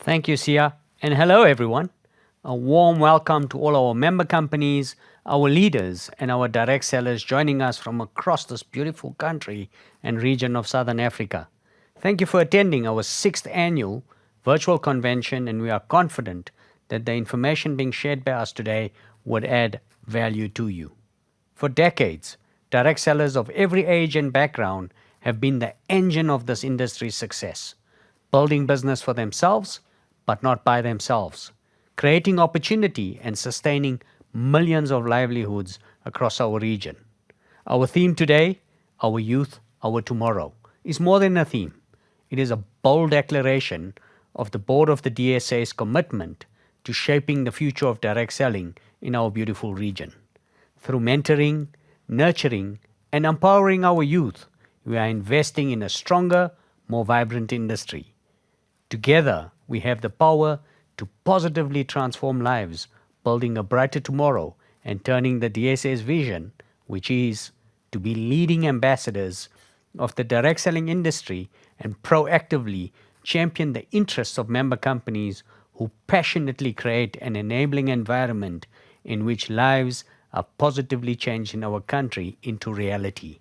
Thank you, Sia. And hello, everyone. A warm welcome to all our member companies, our leaders, and our direct sellers joining us from across this beautiful country and region of Southern Africa. Thank you for attending our sixth annual virtual convention, and we are confident that the information being shared by us today would add value to you. For decades, direct sellers of every age and background have been the engine of this industry's success, building business for themselves, but not by themselves, creating opportunity and sustaining millions of livelihoods across our region. Our theme today, Our Youth, Our Tomorrow, is more than a theme. It is a bold declaration of the board of the DSA's commitment to shaping the future of direct selling in our beautiful region. Through mentoring, nurturing, and empowering our youth, we are investing in a stronger, more vibrant industry. Together, we have the power to positively transform lives, building a brighter tomorrow and turning the DSA's vision, which is to be leading ambassadors of the direct selling industry and proactively champion the interests of member companies who passionately create an enabling environment in which lives are positively changed in our country into reality.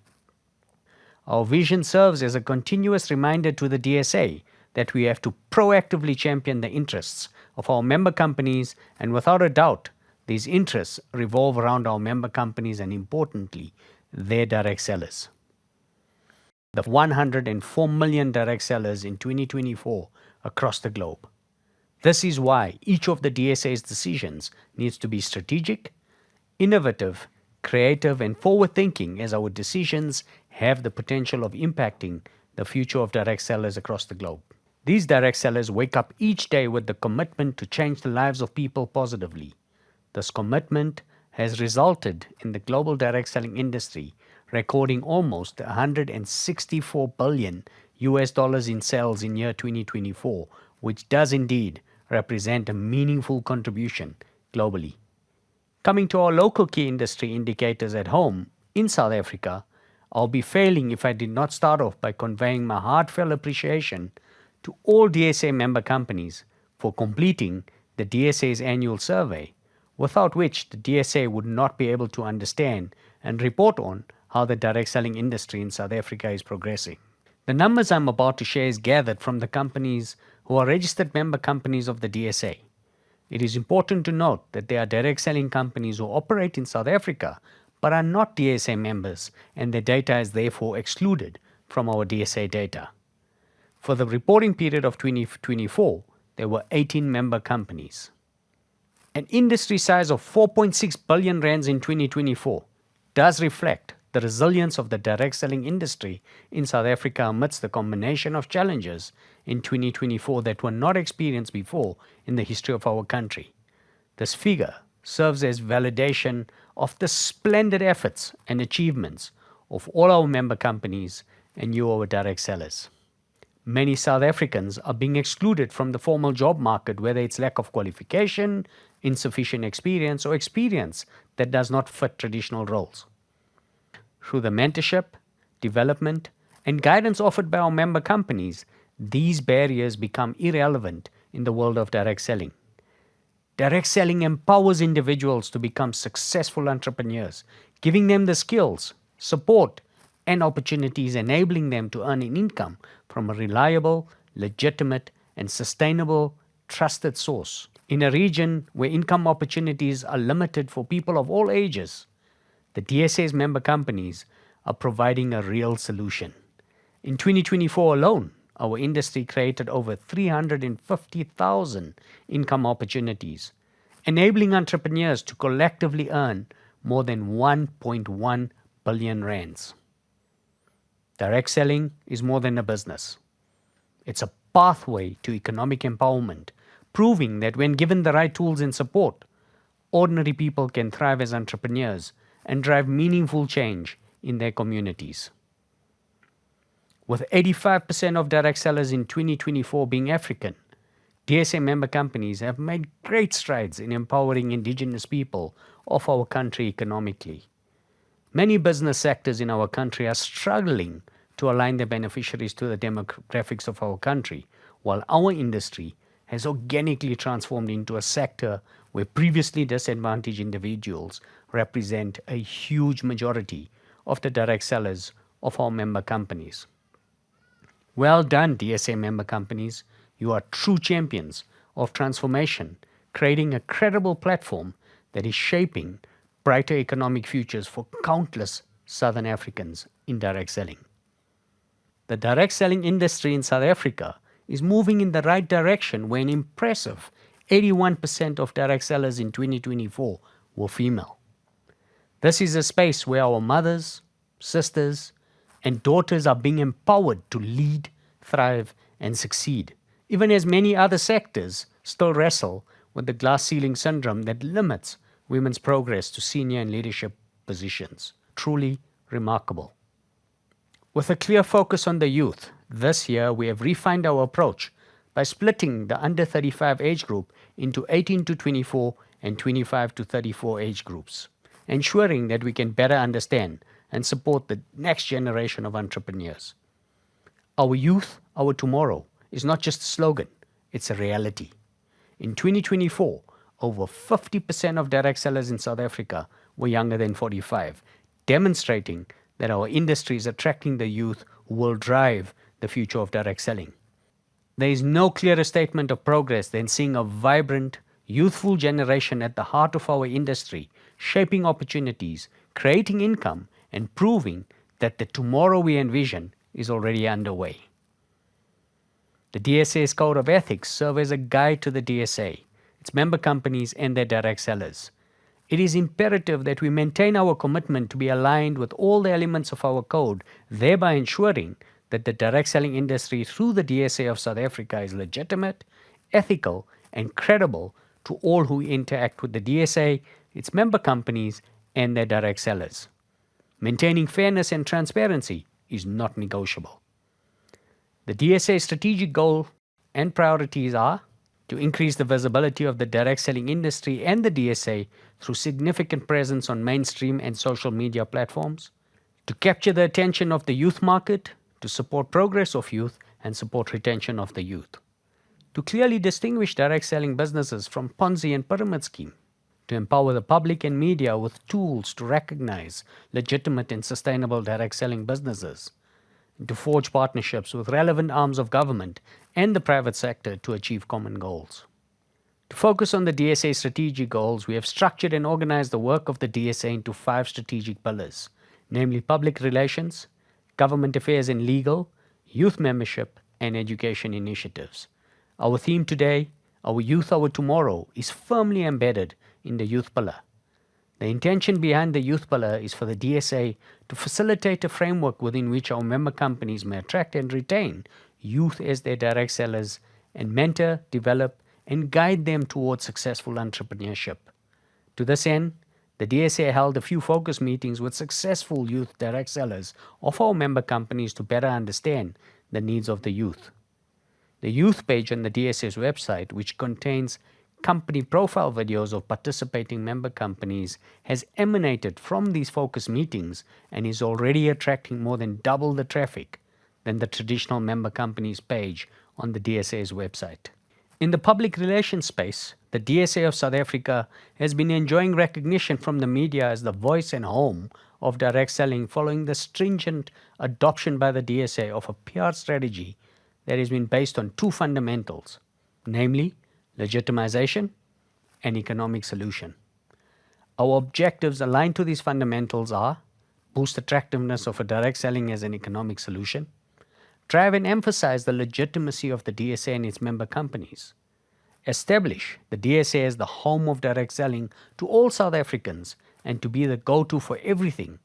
Our vision serves as a continuous reminder to the DSA that we have to proactively champion the interests of our member companies, and without a doubt, these interests revolve around our member companies and, importantly, their direct sellers. The 104 million direct sellers in 2024 across the globe. This is why each of the DSA's decisions needs to be strategic, innovative, creative, and forward-thinking, as our decisions have the potential of impacting the future of direct sellers across the globe. These direct sellers wake up each day with the commitment to change the lives of people positively. This commitment has resulted in the global direct selling industry recording almost 164 billion US dollars in sales in year 2024, which does indeed represent a meaningful contribution globally. Coming to our local key industry indicators at home in South Africa, I'll be failing if I did not start off by conveying my heartfelt appreciation to all DSA member companies for completing the DSA's annual survey, without which the DSA would not be able to understand and report on how the direct selling industry in South Africa is progressing. The numbers I'm about to share is gathered from the companies who are registered member companies of the DSA. It is important to note that there are direct selling companies who operate in South Africa but are not DSA members, and their data is therefore excluded from our DSA data. For the reporting period of 2024, there were 18 member companies. An industry size of 4.6 billion rands in 2024 does reflect the resilience of the direct selling industry in South Africa amidst the combination of challenges in 2024 that were not experienced before in the history of our country. This figure serves as validation of the splendid efforts and achievements of all our member companies and you, our direct sellers. Many South Africans are being excluded from the formal job market, whether it's lack of qualification, insufficient experience, or experience that does not fit traditional roles. Through the mentorship, development, and guidance offered by our member companies, these barriers become irrelevant in the world of direct selling. Direct selling empowers individuals to become successful entrepreneurs, giving them the skills, support, and opportunities, enabling them to earn an income from a reliable, legitimate, and sustainable, trusted source. In a region where income opportunities are limited for people of all ages, the DSA's member companies are providing a real solution. In 2024 alone, our industry created over 350,000 income opportunities, enabling entrepreneurs to collectively earn more than 1.1 billion rands. Direct selling is more than a business. It's a pathway to economic empowerment, proving that when given the right tools and support, ordinary people can thrive as entrepreneurs and drive meaningful change in their communities. With 85% of direct sellers in 2024 being African, DSA member companies have made great strides in empowering indigenous people of our country economically. Many business sectors in our country are struggling to align their beneficiaries to the demographics of our country, while our industry has organically transformed into a sector where previously disadvantaged individuals represent a huge majority of the direct sellers of our member companies. Well done, DSA member companies. You are true champions of transformation, creating a credible platform that is shaping brighter economic futures for countless Southern Africans in direct selling. The direct selling industry in South Africa is moving in the right direction, where an impressive 81% of direct sellers in 2024 were female. This is a space where our mothers, sisters, and daughters are being empowered to lead, thrive, and succeed, even as many other sectors still wrestle with the glass ceiling syndrome that limits women's progress to senior and leadership positions. Truly remarkable. With a clear focus on the youth, this year we have refined our approach by splitting the under 35 age group into 18 to 24 and 25 to 34 age groups, ensuring that we can better understand and support the next generation of entrepreneurs. Our youth, our tomorrow is not just a slogan, it's a reality. In 2024, over 50% of direct sellers in South Africa were younger than 45, demonstrating that our industry is attracting the youth who will drive the future of direct selling. There is no clearer statement of progress than seeing a vibrant, youthful generation at the heart of our industry, shaping opportunities, creating income, and proving that the tomorrow we envision is already underway. The DSA's Code of Ethics serves as a guide to the DSA, its member companies, and their direct sellers. It is imperative that we maintain our commitment to be aligned with all the elements of our code, thereby ensuring that the direct selling industry through the DSA of South Africa is legitimate, ethical, and credible to all who interact with the DSA, its member companies, and their direct sellers. Maintaining fairness and transparency is not negotiable. The DSA's strategic goal and priorities are to increase the visibility of the direct selling industry and the DSA through significant presence on mainstream and social media platforms, to capture the attention of the youth market, to support progress of youth and support retention of the youth, to clearly distinguish direct selling businesses from Ponzi and pyramid scheme, to empower the public and media with tools to recognize legitimate and sustainable direct selling businesses, and to forge partnerships with relevant arms of government and the private sector to achieve common goals. To focus on the DSA strategic goals, we have structured and organized the work of the DSA into 5 strategic pillars, namely public relations, government affairs and legal, youth membership, and education initiatives. Our theme today, Our Youth, Our Tomorrow, is firmly embedded in the youth pillar. The intention behind the youth pillar is for the DSA to facilitate a framework within which our member companies may attract and retain youth as their direct sellers and mentor, develop, and guide them towards successful entrepreneurship. To this end, the DSA held a few focus meetings with successful youth direct sellers of our member companies to better understand the needs of the youth. The youth page on the DSA's website, which contains company profile videos of participating member companies, has emanated from these focus meetings and is already attracting more than double the traffic than the traditional member companies page on the DSA's website. In the public relations space, the DSA of South Africa has been enjoying recognition from the media as the voice and home of direct selling following the stringent adoption by the DSA of a PR strategy that has been based on 2 fundamentals, namely legitimization and economic solution. Our objectives aligned to these fundamentals are boost attractiveness of a direct selling as an economic solution, drive and emphasize the legitimacy of the DSA and its member companies, establish the DSA as the home of direct selling to all South Africans and to be the go-to for everything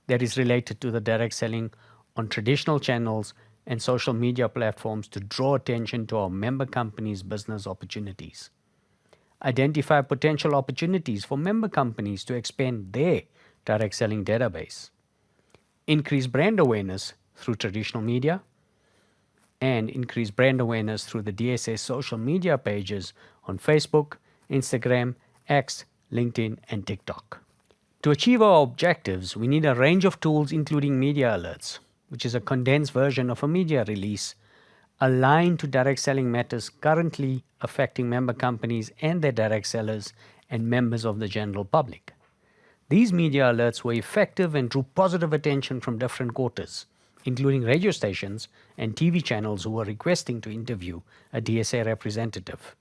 that is related to the direct selling on traditional channels and social media platforms to draw attention to our member companies' business opportunities. Identify potential opportunities for member companies to expand their direct selling database. Increase brand awareness through traditional media, and increase brand awareness through the DSA social media pages on Facebook, Instagram, X, LinkedIn, and TikTok. To achieve our objectives, we need a range of tools including media alerts, which is a condensed version of a media release, aligned to direct selling matters currently affecting member companies and their direct sellers and members of the general public. These media alerts were effective and drew positive attention from different quarters, including radio stations and TV channels who were requesting to interview a DSA representative.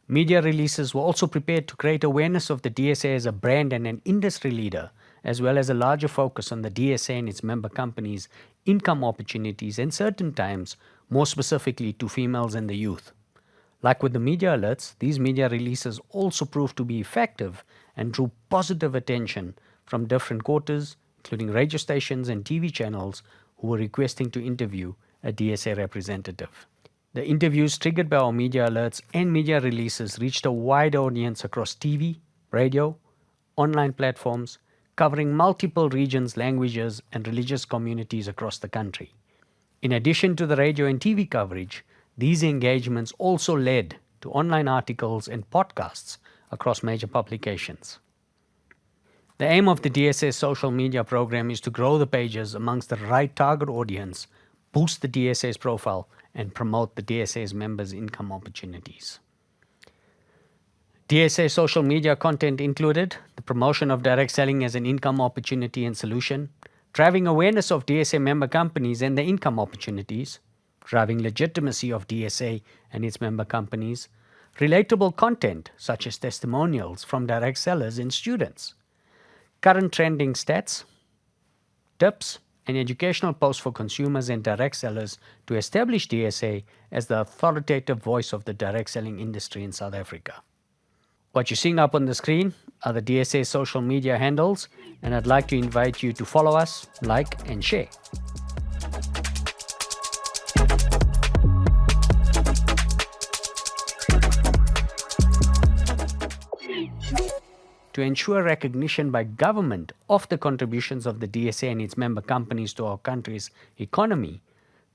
Media releases were also prepared to create awareness of the DSA as a brand and an industry leader, as well as a larger focus on the DSA and its member companies' income opportunities and certain times, more specifically to females and the youth. Like with the media alerts, these media releases also proved to be effective and drew positive attention from different quarters, including radio stations and TV channels who were requesting to interview a DSA representative. The interviews triggered by our media alerts and media releases reached a wide audience across TV, radio, online platforms, covering multiple regions, languages, and religious communities across the country. In addition to the radio and TV coverage, these engagements also led to online articles and podcasts across major publications. The aim of the DSA social media program is to grow the pages amongst the right target audience, boost the DSA's profile, and promote the DSA's members' income opportunities. DSA social media content included the promotion of direct selling as an income opportunity and solution, driving awareness of DSA member companies and their income opportunities, driving legitimacy of DSA and its member companies, relatable content such as testimonials from direct sellers and students, current trending stats, tips, and educational posts for consumers and direct sellers to establish DSA as the authoritative voice of the direct selling industry in South Africa. What you're seeing up on the screen are the DSA social media handles, and I'd like to invite you to follow us, like, and share. To ensure recognition by government of the contributions of the DSA and its member companies to our country's economy,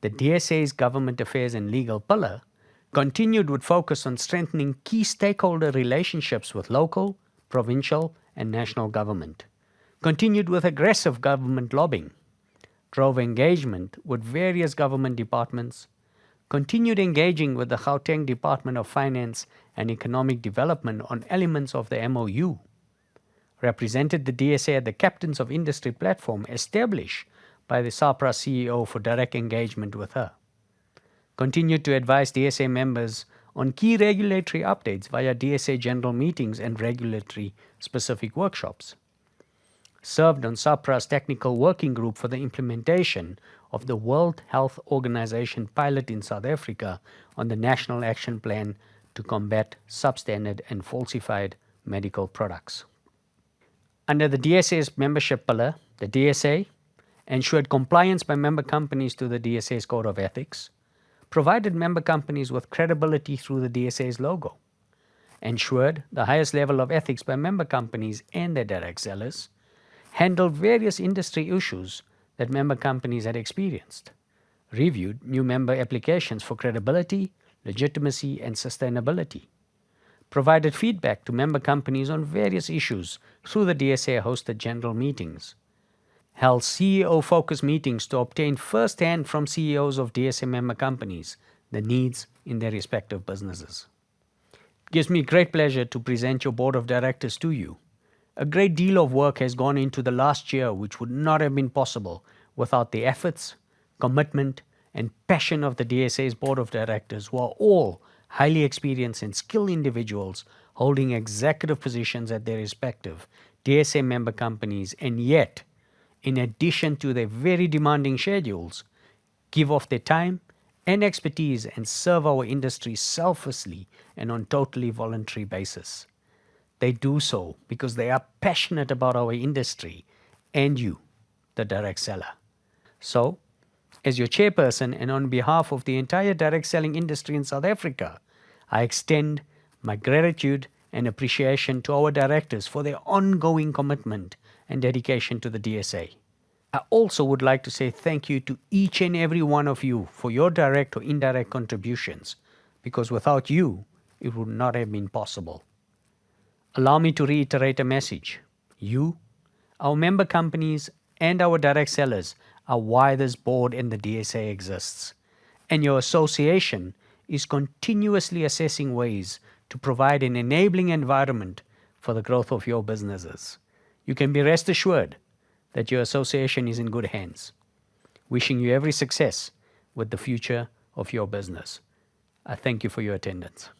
the DSA's Government Affairs and Legal pillar continued with focus on strengthening key stakeholder relationships with local, provincial, and national government, continued with aggressive government lobbying, drove engagement with various government departments, continued engaging with the Gauteng Department of Finance and Economic Development on elements of the MOU, represented the DSA at the Captains of Industry platform established by the SAPRA CEO for direct engagement with her, continued to advise DSA members on key regulatory updates via DSA general meetings and regulatory specific workshops, served on SAPRA's technical working group for the implementation of the World Health Organization pilot in South Africa on the National Action Plan to combat substandard and falsified medical products. Under the DSA's membership pillar, the DSA ensured compliance by member companies to the DSA's Code of Ethics, provided member companies with credibility through the DSA's logo, ensured the highest level of ethics by member companies and their direct sellers, handled various industry issues that member companies had experienced, reviewed new member applications for credibility, legitimacy, and sustainability, provided feedback to member companies on various issues through the DSA-hosted general meetings, held CEO-focused meetings to obtain first-hand from CEOs of DSA member companies the needs in their respective businesses. It gives me great pleasure to present your board of directors to you. A great deal of work has gone into the last year which would not have been possible without the efforts, commitment, and passion of the DSA's board of directors, who are all highly experienced and skilled individuals holding executive positions at their respective DSA member companies, and yet, in addition to their very demanding schedules, give of their time and expertise and serve our industry selflessly and on totally voluntary basis. They do so because they are passionate about our industry and you, the direct seller. So, as your chairperson and on behalf of the entire direct selling industry in South Africa, I extend my gratitude and appreciation to our directors for their ongoing commitment and dedication to the DSA. I also would like to say thank you to each and every one of you for your direct or indirect contributions, because without you, it would not have been possible. Allow me to reiterate a message. You, our member companies, and our direct sellers are why this board and the DSA exists. and your association is continuously assessing ways to provide an enabling environment for the growth of your businesses, you can be rest assured that your association is in good hands. Wishing you every success with the future of your business. I thank you for your attendance.